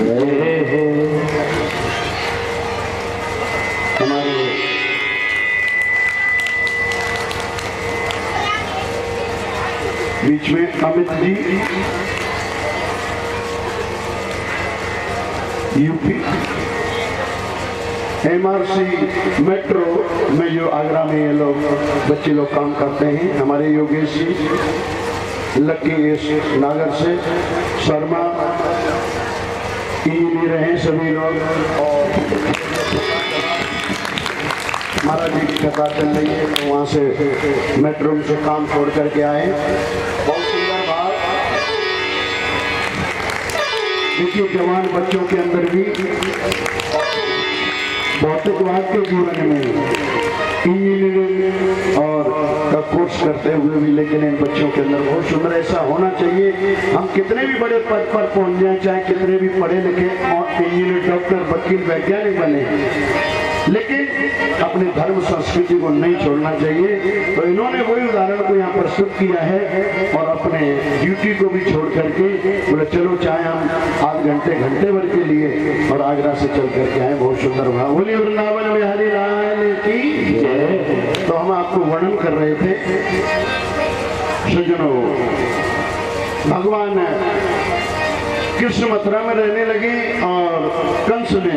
हमारे बीच में Amit ji UP MRC metro में जो आगरा में ये लोग बच्चे लोग काम करते हैं। हमारे योगेश जी लक्की नागर से शर्मा इंजीनियर हैं सभी लोग। और महाराज जी की कथा चल रही है तो वहाँ से मेट्रो से काम छोड़ करके आए। बहुत सुंदर बात। देखिए जवान बच्चों के अंदर भी भौतिकवाद के जीवन में इंजीनियरिंग और का कोर्स करते हुए भी लेकिन इन बच्चों के अंदर बहुत सुंदर ऐसा होना चाहिए। हम कितने भी बड़े पद पर पहुंच जाए, चाहे कितने भी पढ़े लिखे इंजीनियर डॉक्टर वकील वैज्ञानिक बने, लेकिन अपने धर्म संस्कृति को नहीं छोड़ना चाहिए। तो इन्होंने वही उदाहरण को यहाँ प्रस्तुत किया है और अपने ड्यूटी को भी छोड़ करके बोले चलो चाहे हम आध घंटे भर के लिए और आगरा से चल करके आए। बहुत सुंदर भाव। बोली वृंदावन बिहारी लाल की जय। तो हम आपको वर्णन कर रहे थे सज्जनों, भगवान कृष्ण मथुरा में रहने लगे और कंस ने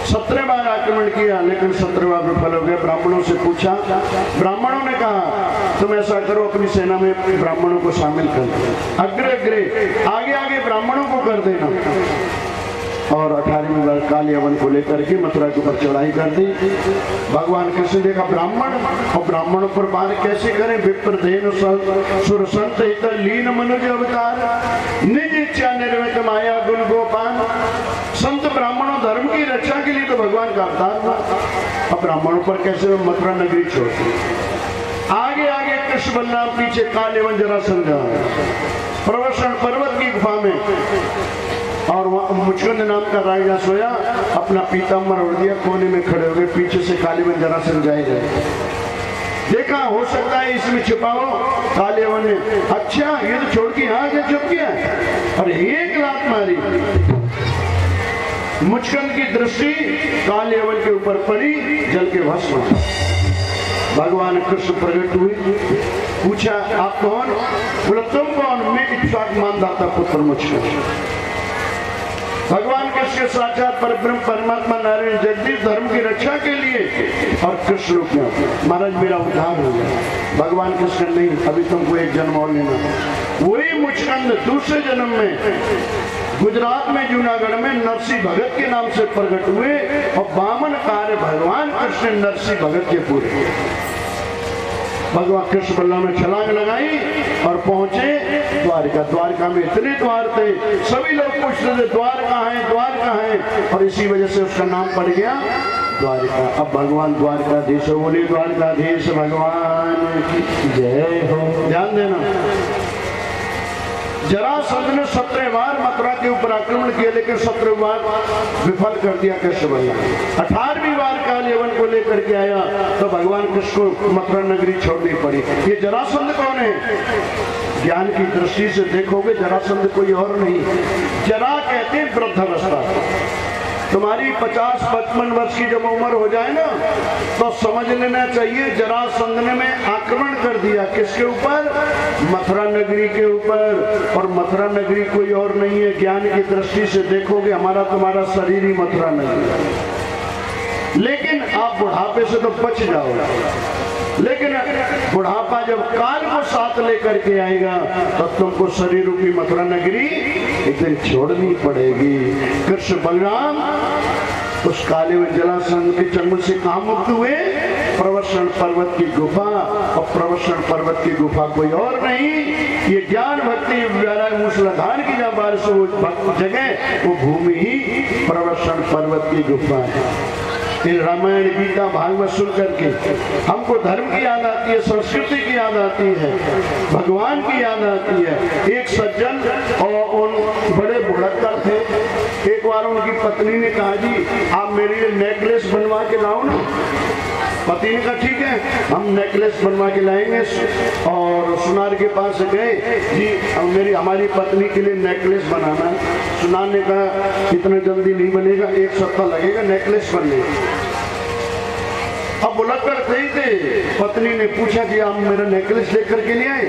17 बार आक्रमण किया लेकिन 17 बार विफल हो गए। ब्राह्मणों से पूछा, ब्राह्मणों ने कहा तुम ऐसा करो अपनी सेना में ब्राह्मणों को शामिल कर, अग्रे आगे ब्राह्मणों को कर देना। और 18वीं बार काल यवन को लेकर के मथुरा के ऊपर चढ़ाई कर दी। भगवान कृष्ण ने कहा ब्राह्मण और ब्राह्मणों पर वार कैसे करें। विप्रधेनु सुर संत हित लीन मनुज अवतार निज इच्छा निर्मित माया गुण गोपान। संत ब्राह्मणों धर्म की रक्षा के लिए तो भगवान का अवतार था। अब ब्राह्मणों पर कैसे मथुरा नगरी छोड़ती। आगे कृष्ण बलराम पीछे काल एवं जरासंध प्रवसन पर्वत की गुफा में और वहां मुचकुंद नाम का राजा सोया, अपना पीताम्बर ओढ़ दिया, कोने में खड़े हो गए। पीछे से कालीवन जरासंध जाए गए। देखा हो सकता है इसमें छिपाओ। कालीवन ने अच्छा ये तो छोड़ के यहाँ से चुप किया और एक लात मारी। मुचकुंद की दृष्टि कालीवन के ऊपर पड़ी, जल के भस्म। भगवान कृष्ण प्रकट हुए, पूछा आप कौन। बोला तुम कौन। मैं इक्ष्वाक मानदाता पुत्र मुचकुंद। भगवान कृष्ण के साक्षात परब्रह्म परमात्मा नारायण जगदीश धर्म की रक्षा के लिए और कृष्ण रूप में महाराज मेरा उद्धार हो गया। भगवान कृष्ण नहीं, अभी तुमको एक जन्म और लेना। वही मुचकुंद दूसरे जन्म में गुजरात में जूनागढ़ में नरसिंह भगत के नाम से प्रकट हुए और 52 कार्य भगवान कृष्ण नरसिंह भगत के पूरे। भगवान कृष्ण बलराम ने छलांग लगाई और पहुंचे द्वारका। द्वारका में इतने द्वार थे, सभी लोग पूछ रहे थे द्वार कहाँ है और इसी वजह से उसका नाम पड़ गया द्वारका। अब भगवान द्वारकाधीश हो। बोलिए द्वारकाधीश भगवान की जय हो। ध्यान देना, जरासंध ने 17 बार मथुरा के ऊपर आक्रमण किया लेकिन 17 बार विफल कर दिया कृष्ण बलराम। 18वीं बार काल यवन को लेकर के आया तो भगवान कृष्ण को मथुरा नगरी छोड़नी पड़ी। ये जरासंध कौन है। ज्ञान की दृष्टि से देखोगे जरासंध कोई और नहीं। जरा कहते हैं वृद्धावस्था। तुम्हारी 50-55 वर्ष की जब उम्र हो जाए ना तो समझ लेना चाहिए जरासंध ने में आक्रमण कर दिया। किसके ऊपर। मथुरा नगरी के ऊपर। और मथुरा नगरी कोई और नहीं है। ज्ञान की दृष्टि से देखोगे हमारा तुम्हारा शरीर ही मथुरा नगरी। लेकिन आप बुढ़ापे से तो बच जाओगे, लेकिन बुढ़ापा जब काल को साथ लेकर के आएगा तो तुमको शरीर रूपी मथुरा नगरी एक दिन छोड़नी पड़ेगी। कृष्ण बलराम उस काले व जलासंध के चंगुल से कहाँ मुक्त हुए। प्रवसन पर्वत की गुफा। और प्रवसन पर्वत की गुफा कोई और नहीं, ये ज्ञान भक्ति मूसलाधार की जहाँ बारिश हो जगह वो भूमि ही प्रवसन पर्वत की गुफा है। इन रामायण गीता भागवत सुन करके हमको धर्म की याद आती है, संस्कृति की याद आती है, भगवान की याद आती है। एक सज्जन और उन बड़े भुड़क्कर थे। एक बार उनकी पत्नी ने कहा जी आप मेरे लिए नेकलेस बनवा के लाओ ना। पति ने कहा ठीक है, हम नेकलेस बनवा के लाएंगे। और सुनार के पास गए, जी हमारी पत्नी के लिए नेकलेस बनाना है। सुनार ने कहा इतना जल्दी नहीं बनेगा, 1 सप्ताह लगेगा नेकलेस बनने। अब बुलक्कड़ थे, पत्नी ने पूछा कि आप मेरा नेकलेस लेकर के लिए आए।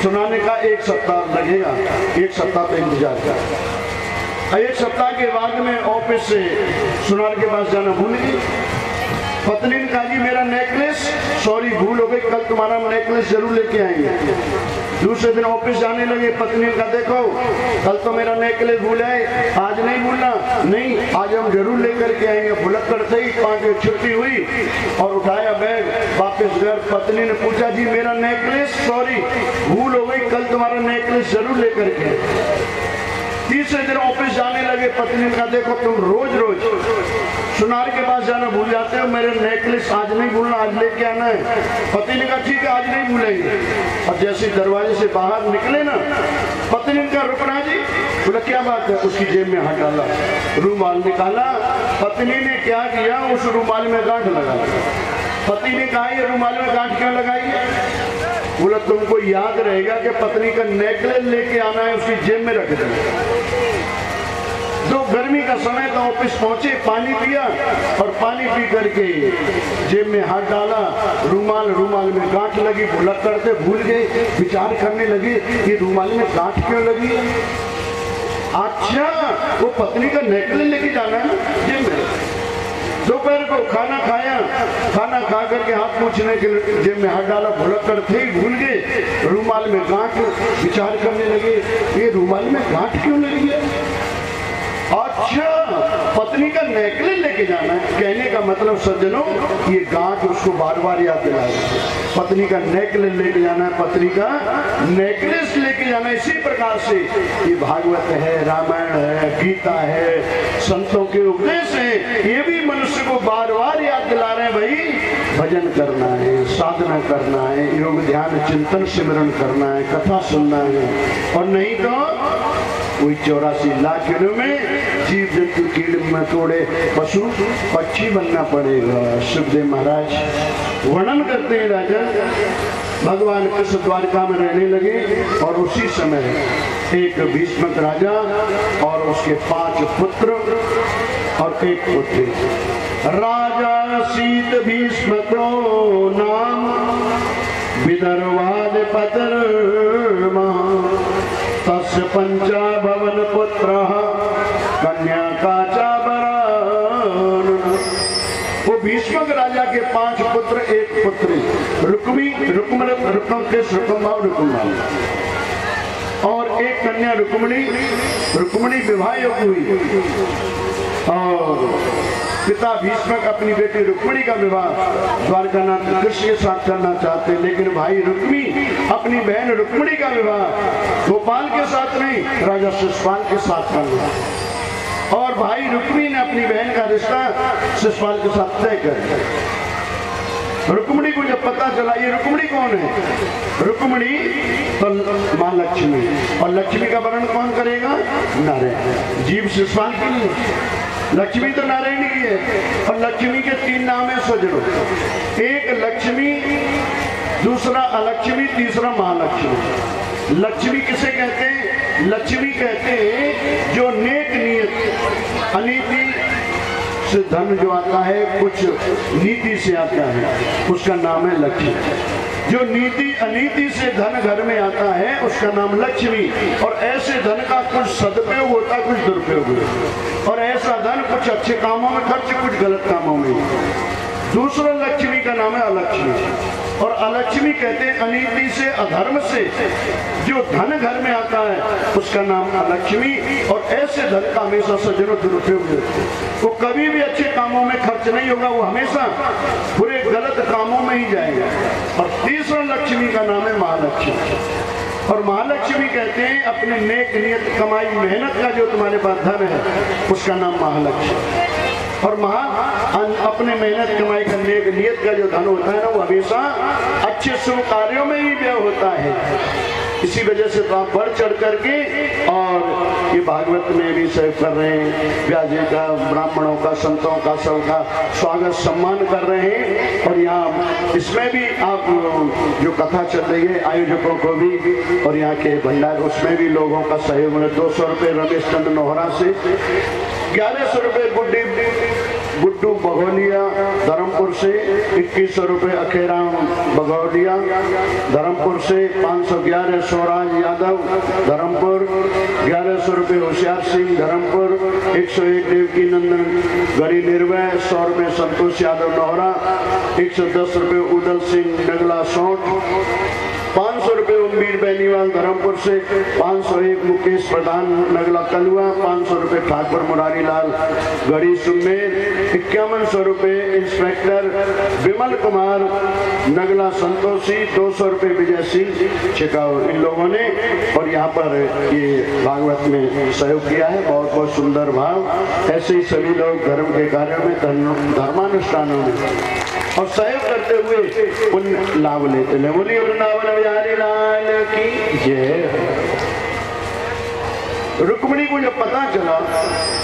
सुनार ने कहा 1 सप्ताह लगेगा, 1 सप्ताह तो इंतजार कर। 1 सप्ताह के बाद में ऑफिस से सुनार के पास जाना भूल गई। पत्नी ने कहा जी मेरा नेकलेस, सॉरी भूल हो गई, कल तुम्हारा नेकलेस जरूर लेके आएंगे। दूसरे दिन ऑफिस जाने लगे, पत्नी ने कहा देखो कल तो मेरा नेकलेस भूल है, आज नहीं भूलना। नहीं, आज हम जरूर लेकर के आएंगे। बुलक्कड़ से ही 5 बजे छुट्टी हुई और उठाया बैग, वापस घर। पत्नी ने पूछा जी मेरा नेकलेस, सॉरी भूल हो गई, कल तुम्हारा नेकलेस जरूर लेकर के आएंगे। तीसरे दिन ऑफिस जाने लगे, पत्नी ने कहा देखो तुम रोज रोज सुनार के पास जाना भूल जाते हो, मेरे नेकलेस आज नहीं भूलना, आज लेके आना है। पति ने कहा ठीक है आज नहीं भूलेंगे। और जैसे दरवाजे से बाहर निकले ना, पत्नी ने कहा रुकना जी। बोला क्या बात है? उसकी जेब में हाथ डाला, रूमाल निकाला। पत्नी ने क्या किया, उस रूमाल में गांठ लगा। पति ने कहा ये रूमाल में गांठ क्यों लगाई है? बोला तुमको याद रहेगा कि पत्नी का नेकलेस लेके आना है, उसकी जेब में रख देना। जो गर्मी का समय था, ऑफिस पहुंचे, पानी पिया और पानी पी करके जेब में हाथ डाला, रूमाल में गांठ लगी। बुलक्कड़ थे, भूल गए, विचार करने लगे ये रूमाल में गांठ क्यों लगी है। अच्छा वो पत्नी का नेकलेस लेके जाना है ना जेब में। दोपहर को खाना खाया, खाना खा करके हाथ पूछने के जेब में हाथ डाला, भुलक्कड़ थे ही भूल गए, रूमाल में गांठ। विचार करने लगे ये रूमाल में गांठ क्यों लगी है। अच्छा पत्नी का नेकलेस लेके जाना है, कहने का मतलब सज्जनों ये गांठ उसको बार बार याद दिला रही है। पत्नी का नेकलेस लेके जाना है, पत्नी का नेकलेस लेके जाना है। इसी प्रकार से ये भागवत है, रामायण है, गीता है, संतों के उपदेश है, ये भी मनुष्य को बार बार याद दिला रहे हैं भाई भजन करना है, साधना करना है, योग ध्यान चिंतन सिमरण करना है, कथा सुनना है। और नहीं तो कोई 84 लाख किलो में जीव जंतु कीड़े मकोड़े पशु पक्षी बनना पड़ेगा। सुखदेव महाराज वर्णन करते हैं, राजा भगवान कृष्ण द्वारका में रहने लगे और उसी समय एक भीष्मक राजा और उसके 5 पुत्र और 1 पुत्री। राजा शीत भीष्मको नाम विदर्वाद पतर्मा तस्य 5 भवन पुत्र कन्या काचा बरान। वो भीष्मक राजा के 5 पुत्र 1 पुत्री, और 1 कन्या रुक्मिणी विवाह हुई। और पिता भीष्मक अपनी बेटी रुक्मिणी का विवाह द्वारकानाथ कृष्ण के साथ करना चाहते, लेकिन भाई रुक्मी अपनी बहन रुक्मिणी का विवाह गोपाल के साथ नहीं, राजा शिशुपाल के साथ करना। और भाई रुक्मी ने अपनी बहन का रिश्ता शिशुपाल के साथ तय कर दिया। रुक्मिणी को जब पता चला ये रुक्मिणी कौन है, रुक्मिणी तो माँ लक्ष्मी, और लक्ष्मी का वर्णन कौन करेगा, नारायण। जीव शिशुपाल की नहीं, लक्ष्मी तो नारायण की है। और लक्ष्मी के 3 नाम है सज्जनों, एक लक्ष्मी, दूसरा अलक्ष्मी, तीसरा महालक्ष्मी। लक्ष्मी किसे कहते हैं, लक्ष्मी कहते हैं जो नेक नियत, अनीति से धन जो आता है, कुछ नीति से आता है, उसका नाम है लक्ष्मी। जो नीति अनीति से धन घर में आता है उसका नाम लक्ष्मी। और ऐसे धन का कुछ सदुपयोग होता है, कुछ दुरुपयोग होता, और ऐसा धन कुछ अच्छे कामों में खर्च, कुछ गलत कामों में। दूसरा लक्ष्मी का नाम है अलक्ष्मी। और अलक्ष्मी कहते हैं अनीति से, अधर्म से जो धन घर में आता है उसका नाम अलक्ष्मी। और ऐसे धन का हमेशा सज्जनों दुरुपयोग होता है, वो कभी भी अच्छे कामों में खर्च नहीं होगा, वो हमेशा बुरे गलत कामों में ही जाएगा। और तीसरा लक्ष्मी का नाम है महालक्ष्मी। और महालक्ष्मी कहते हैं अपने नेक नियत कमाई मेहनत का जो तुम्हारे पास धन है उसका नाम महालक्ष्मी। और अपने मेहनत कमाई का नेक नियत का जो धन होता है ना, वो हमेशा अच्छे शुभ कार्यों में ही व्यय होता है। इसी वजह से तो आप बढ़ चढ़ करके और ये भागवत में भी सहयोग कर रहे हैं, व्यास जी का, ब्राह्मणों का, संतों का, सबका स्वागत सम्मान कर रहे हैं। और यहाँ इसमें भी आप जो कथा चल रही है आयोजकों को भी और यहाँ के भंडार उसमें भी लोगों का सहयोग है। 200 रुपये रमेश चंद्र नोहरा से, 1100 रुपये गुड्डू बघौलिया धर्मपुर से, 2100 रुपये अखेराम बघौलिया धर्मपुर से, 511 स्वराज यादव धर्मपुर, 1100 रुपये होशियार सिंह धर्मपुर, 101 देवकी नंदन गरी निर्भय, 100 रुपये संतोष यादव नोहरा, 110 रुपये उदल सिंह नगला सौठ, 500 रुपये उम्मीर बेनीवाल धर्मपुर से, 501 मुकेश प्रधान नगला कलुआ, 500 रुपये ठाकुर मुरारी लाल गढ़ी सुमेर, 5100 रुपये इंस्पेक्टर विमल कुमार नगला संतोषी, 200 रुपये विजय सिंह चिकाऊ, इन लोगों ने और यहाँ पर ये भागवत में सहयोग किया है। बहुत बहुत सुंदर भाव। ऐसे ही सभी लोग धर्म के कार्यों में, धर्मानुष्ठानों में और सहयोग करते हुए उन लाभ लेते हैं। बोलिए वृंदावन बिहारी लाल की जय। रुक्मिणी को जब पता चला,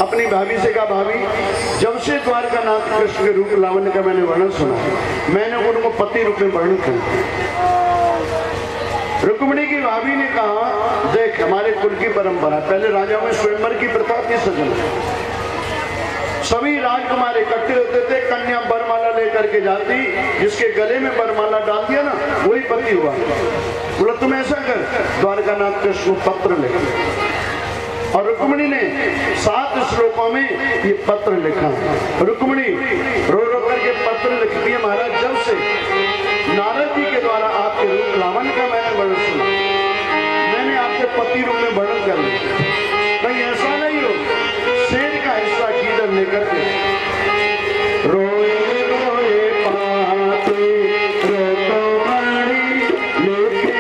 अपनी भाभी से कहा, भाभी जब से द्वारका नाथ कृष्ण के रूप लावण्य का मैंने वर्णन सुना, मैंने उनको पति रूप में वर्णन किया। रुक्मिणी की भाभी ने कहा, देख हमारे कुल की परंपरा, पहले राजाओं में स्वयंवर की प्रथा थी सजन, सभी राजकुमार इकट्ठे होते थे, कन्या बरमाला लेकर के जाती, जिसके गले में बरमाला डाल दिया ना वही पति हुआ। बोला तुम ऐसा कर, द्वारका नाथ कृष्ण को पत्र लिख। और रुक्मिणी ने 7 श्लोकों में ये पत्र लिखा। रुक्मिणी रो रो करके पत्र लिखती है, महाराज जब से नारद जी के द्वारा आपके रूप लावण्य का मैंने वर्णन सुना, मैंने आपके पति रूप में वर्णन कर लिया। कहीं ऐसा नहीं हो शेर का हिस्सा कीधर लेकर के रोए रोए पाते रुक्मिणी लेके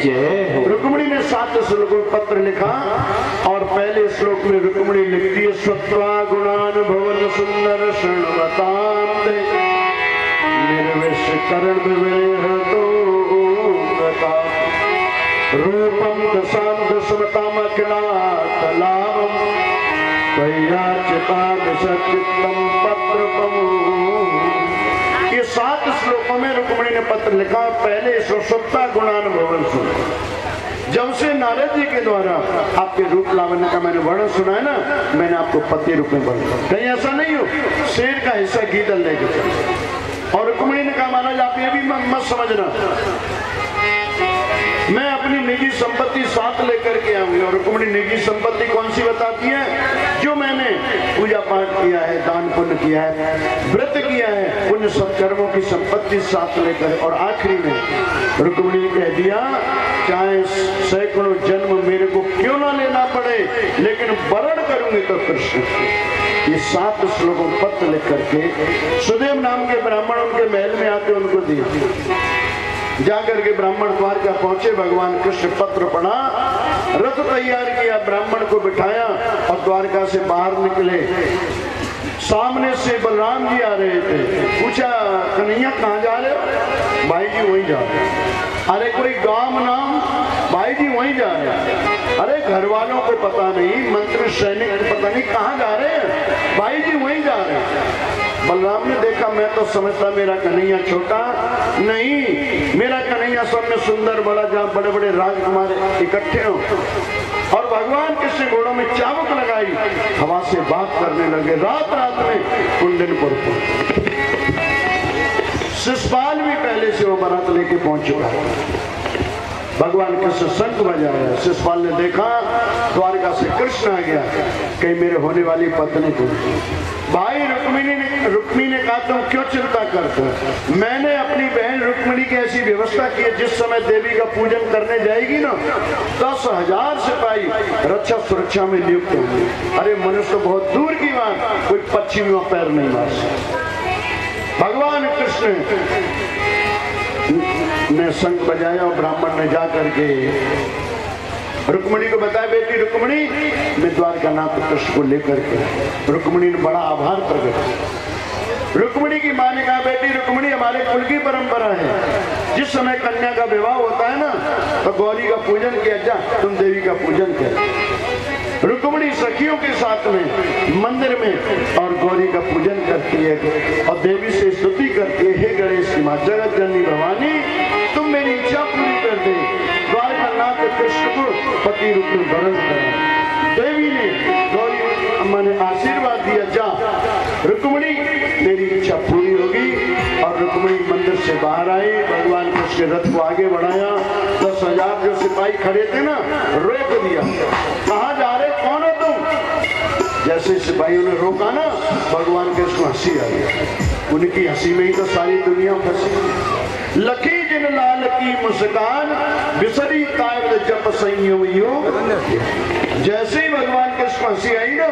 जय हो। रुक्मिणी ने 7 श्लोकों में पत्र लिखा और पहले श्लोक में रुक्मिणी लिखती है, स्वत्वा गुणान भवन सुंदर शरणवतांते निर्विश करण विवेहतो गता रूपम दशाम दशमताम अखिलातलावम त्वय्याचिता दशचित्तम पत्रपम। ये 7 श्लोकों में रुक्मिणी ने पत्र लिखा। पहले स्वत्वा गुणान भवन सुन, जब से नारद जी के द्वारा आपके रूप लावण्य का मैंने वर्णन सुना है ना, मैंने आपको पति रूप में वर्णन। कहीं ऐसा नहीं हो शेर का हिस्सा गीदड़ लेके चले। और रुक्मिणी ने कहा, महाराज आप ये भी मत समझना मैं अपनी निजी संपत्ति साथ लेकर के आऊंगी। और रुक्मिणी निजी संपत्ति कौन सी बताती है? जो मैंने पूजा पाठ किया है, दान पुण्य किया है, व्रत किया है, उन सत्कर्मों की संपत्ति साथ लेकर। और आखिरी में रुक्मिणी ने कह दिया, चाहे सैकड़ों जन्म मेरे को क्यों ना लेना पड़े, लेकिन वरण करूंगी तो कृष्ण। ये 7 श्लोकों पत्र लिख करके सुदेव नाम के ब्राह्मण उनके महल में आते उनको दिए। जाकर के ब्राह्मण द्वारका पहुंचे, भगवान कृष्ण पत्र पढ़ा, रथ तैयार किया, ब्राह्मण को बिठाया और द्वारका से बाहर निकले। सामने से बलराम जी आ रहे थे। पूछा, कन्हैया कहाँ जा रहे हो? भाई जी वहीं जा रहे हैं। अरे कोई गांव नाम? भाई जी वहीं जा रहे हैं। अरे घर वालों को पता नहीं, मंत्री सैनिक पता नहीं कहाँ जा रहे हैं? भाई जी वहीं जा रहे हैं। बलराम ने देखा, मैं तो समझता मेरा कन्हैया छोटा, नहीं मेरा कन्हैया सब में सुंदर बड़ा, जहाँ बड़े बड़े राजकुमार इकट्ठे हो। और भगवान कृष्ण घोड़ों में चाबुक लगाई, हवा से बात करने लगे। रात रात में कुंडनपुर को शिषपाल भी पहले से वो बारात लेके पहुंच चुका है। भगवान कृष्ण शंख बजाया, शिषपाल ने देखा द्वारका से कृष्ण आ गया, कहीं मेरे होने वाली पत्नी को। भाई रुक्मिणी ने कहा, तुम क्यों चिंता करते हो? मैंने अपनी बहन रुक्मिणी की ऐसी व्यवस्था की है, जिस समय देवी का पूजन करने जाएगी ना, 10,000 सिपाही रक्षा सुरक्षा में नियुक्त होंगे। अरे मनुष्य तो बहुत दूर की बात, कोई पक्षी में पैर नहीं मार सकता। भगवान कृष्ण ने शंख बजाया और ब्राह्मण ने जा करके रुक्मिणी को बताया, बेटी रुक्मिणी मैं द्वारकानाथ कृष्ण को लेकर के। रुक्मिणी ने बड़ा आभार प्रकट। रुक्मिणी की मां ने कहा, बेटी रुक्मिणी हमारे कुल की परंपरा है, जिस समय कन्या का विवाह होता है ना, तो गौरी का पूजन किया जा, तुम देवी का पूजन कर। रुक्मिणी सखियों के साथ में मंदिर में और गौरी का पूजन करती है और देवी से स्तुति करती है, हे गणेश मां जगत जननी भवानी, तुम मेरी इच्छा पूरी कर दे, द्वारकानाथ कृष्ण को पति रूप में वरण करा। देवी ने गौरी अम्मा ने आशीर्वाद दिया, जा रुक्मिणी तेरी इच्छा पूरी होगी। और रुक्मिणी मंदिर से बाहर आई, भगवान कृष्ण रथ को आगे बढ़ाया। 10,000 जो सिपाही खड़े थे ना, रोक दिया, कहाँ जा रहे, कौन हो तुम? जैसे सिपाहियों ने रोका ना, भगवान कृष्ण हंसी आ गई। उनकी हंसी में ही तो सारी दुनिया फंसी। लखी जिन लाल की मुस्कान, बिसरी कायल जप संयम योग। जैसे ही भगवान कृष्ण हंसी आई ना,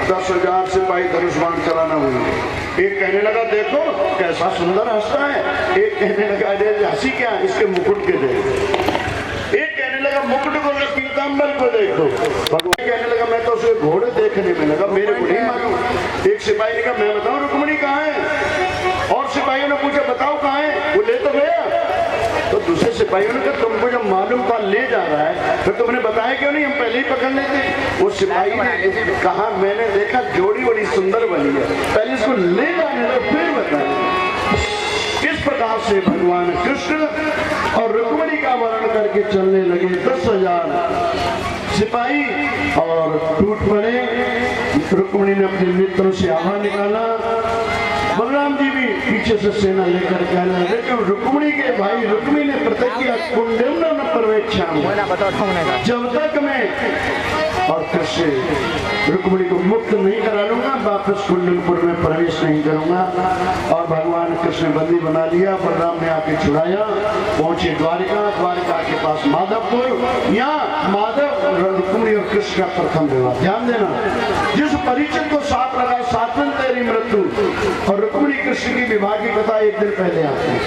10,000 सिपाही धनुष बाण चलाना हुई। एक कहने लगा, देखो कैसा सुंदर हंसता है। एक कहने लगा, अरे हंसी क्या, इसके मुकुट के देखो। एक कहने लगा, मुकुट को न पीतांबर को देखो। भगवान कहने लगा, मैं तो उसे घोड़े देखने में लगा, मेरे को नहीं मालूम। एक सिपाही ने कहा, मैं बताऊं रुक्मिणी कहाँ है? और सिपाहियों ने पूछा, बताओ कहाँ है? वो ले तो गया। तो दूसरे सिपाहियों ने कहा, तुमको जब मालूम था ले जा रहा है, फिर तुमने बताया क्यों नहीं, हम पहले ही पकड़ लेते। वो सिपाही ने कहा, मैंने देखा जोड़ी बड़ी सुंदर बनी है, पहले इसको ले जाने दो फिर बताए। इस प्रकार से भगवान कृष्ण और रुक्मिणी का वर्णन करके चलने लगे। 10,000 सिपाही और टूट पड़े। रुक्मिणी ने अपने मित्रों से आवाज निकाला। बलराम जी भी पीछे से सेना लेकर के आए, लेकिन रुक्मिणी के भाई रुक्मी ने प्रतिज्ञा कुंडम न प्रवेक्षा, जब तक मैं और कृष्ण रुक्मिणी को मुक्त नहीं करा लूंगा, वापस कुंडनपुर में प्रवेश नहीं करूंगा। और भगवान कृष्ण बंदी बना लिया। बलराम ने आके छुड़ाया, पहुंचे द्वारिका। द्वारिका के पास माधवपुर, यहाँ माधव रुक्मिणी और कृष्ण का प्रथम विवाह। ध्यान देना, जिस परिचय को साथ लगा, साथ में तेरी मृत्यु, और रुक्मिणी कृष्ण की विवाह की कथा एक दिन पहले आती है।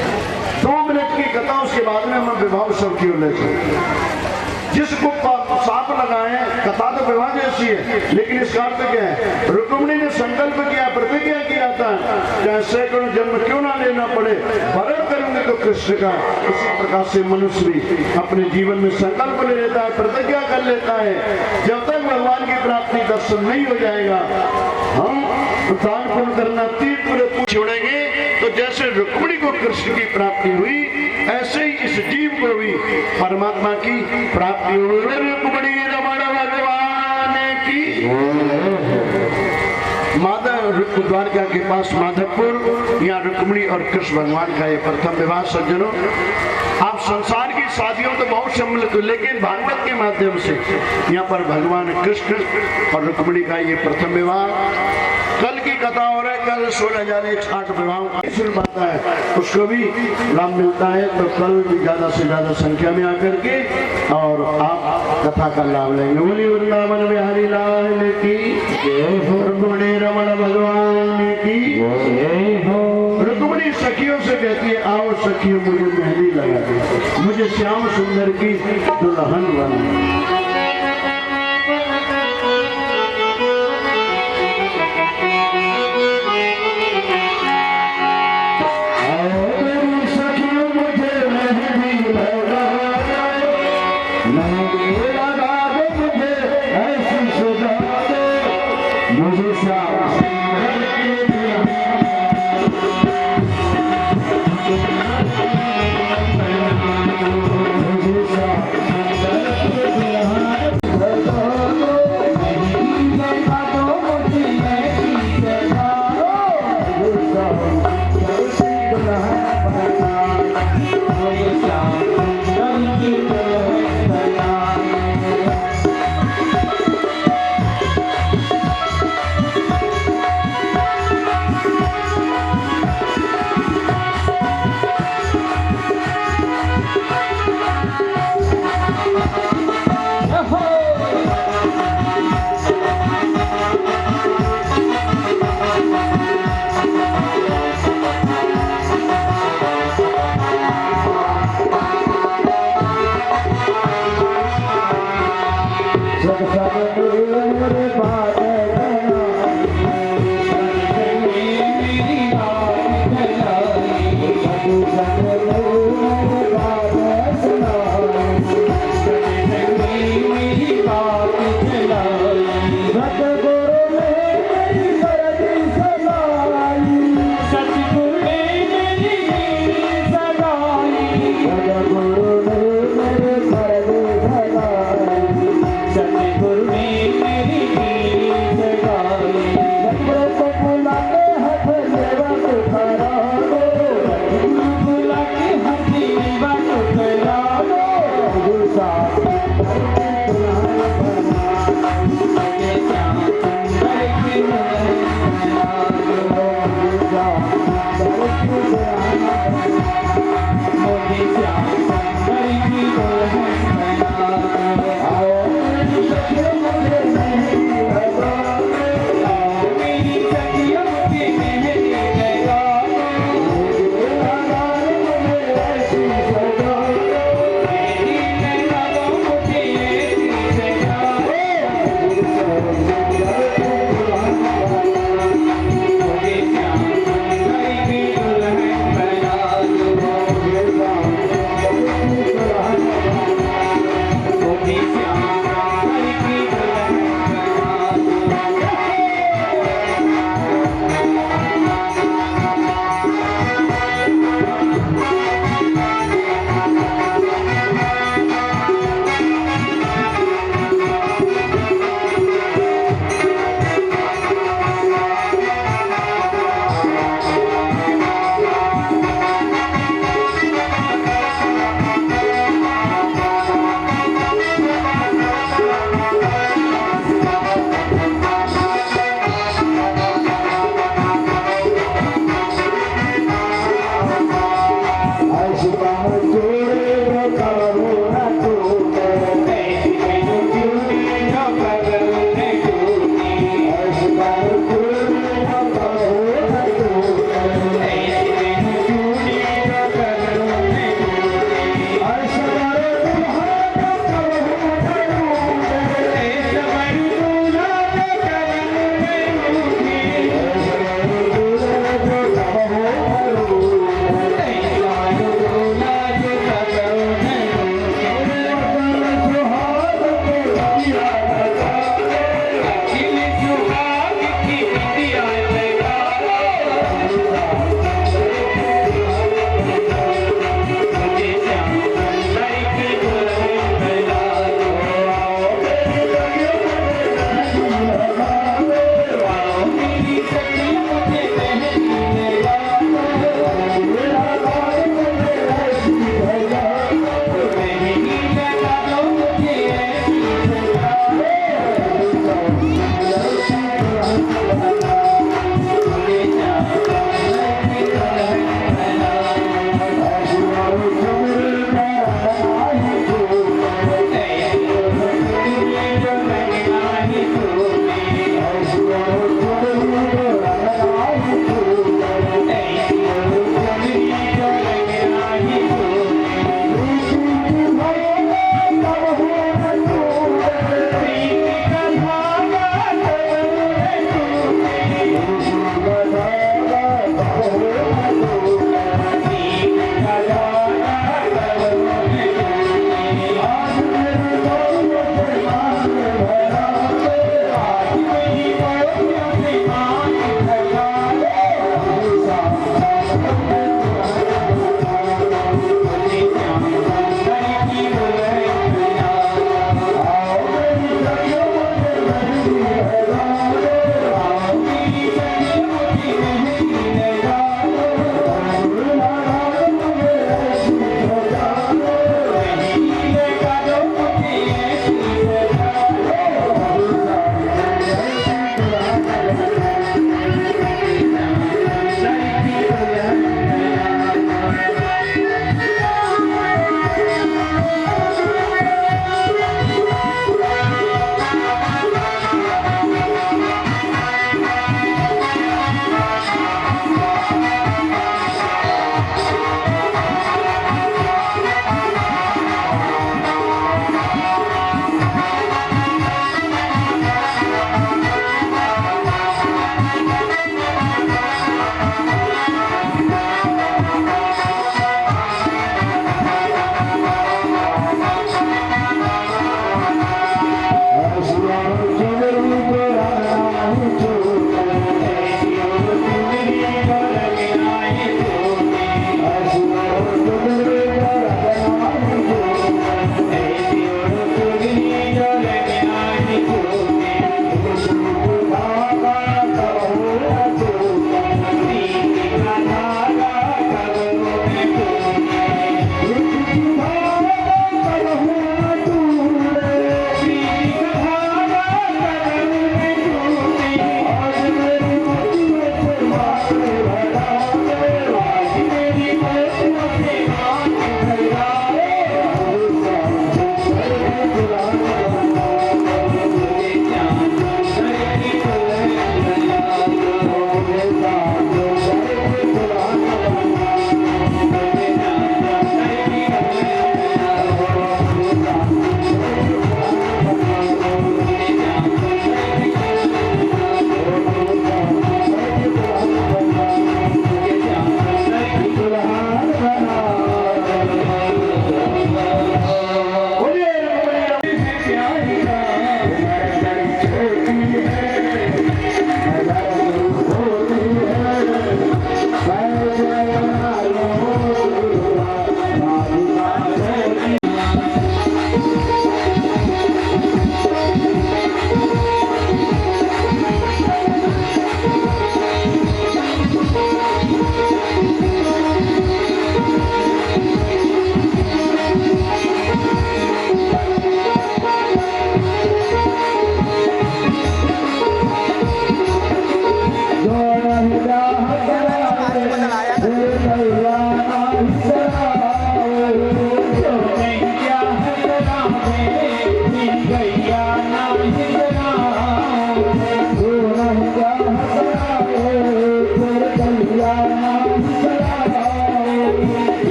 2 मिनट की कथा, उसके बाद में हम विवाह सब की उल्लेख। जिसको साप लगाए, कथा तो विवाह जैसी है, लेकिन इसका अर्थ क्या है? रुक्मिणी ने संकल्प किया, प्रतिज्ञा किया था कि सैकड़ों जन्म क्यों ना लेना पड़े, वरण करूंगे तो कृष्ण का। इसी प्रकार से मनुष्य भी अपने जीवन में संकल्प ले लेता है, प्रतिज्ञा कर लेता है। जब तक भगवान की प्राप्ति दर्शन नहीं हो जाएगा, हम दान पुण्य करना, तीर्थ में छोड़ेंगे। तो जैसे रुक्मिणी को कृष्ण की प्राप्ति हुई, ऐसे ही इस जीव को भी परमात्मा की प्राप्ति हुई। रुक्मिणी रमण भगवान की। माधव द्वारका के पास माधवपुर, यहाँ रुक्मिणी और कृष्ण भगवान का ये प्रथम विवाह। सज्जनों, आप संसार की शादियों तो बहुत सम्मिलित हो, लेकिन भागवत के माध्यम से यहाँ पर भगवान कृष्ण और रुक्मिणी का ये प्रथम विवाह। कल की कथा हो रहा है, कल 16,008 विवाह सुन पाता है, उसको भी लाभ मिलता है। तो कल भी ज्यादा से ज्यादा संख्या में आकर के और आप कथा का लाभ लेंगे। बोली वृंदावन बिहारी लाल की रुक्मिणी रमण भगवान की। रुक्मिणी सखियों से कहती है, आओ सखियों मुझे मेहंदी लगा दे, मुझे श्याम सुंदर की दुल्हन बना। सतगुरु ने मेरी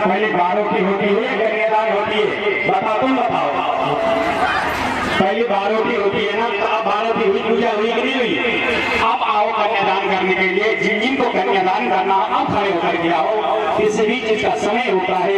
पहले बारोटी होती है, कन्यादान होती है, बताओ पहले बारोटी होती है ना, तो अब बारोटी हुई, पूजा हुई कि नहीं हुई? अब आओ कन्यादान करने के लिए, जिन जिन को कन्यादान करना अब खड़े होकर के आओ, किसी भी चीज का समय होता है।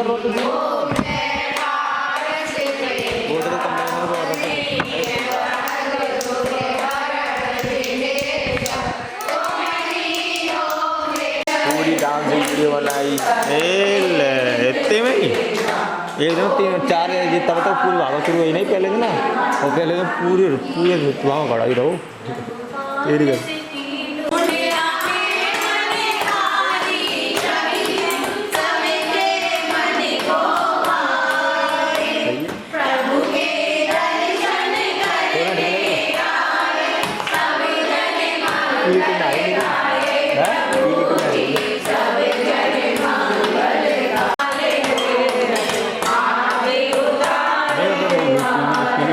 कर रहे हो तुम बहुत रे कम में बोल रहे पूरी डांस वीडियो बनाई ले इतने में ही एकदम 3-4 तब तक पूरी भागो शुरू हुई नहीं पहले दिन ना और पहले दिन पूरे पूरे वहाँ खड़ा ही रहो तेरी गल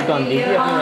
तो आती थी अपनी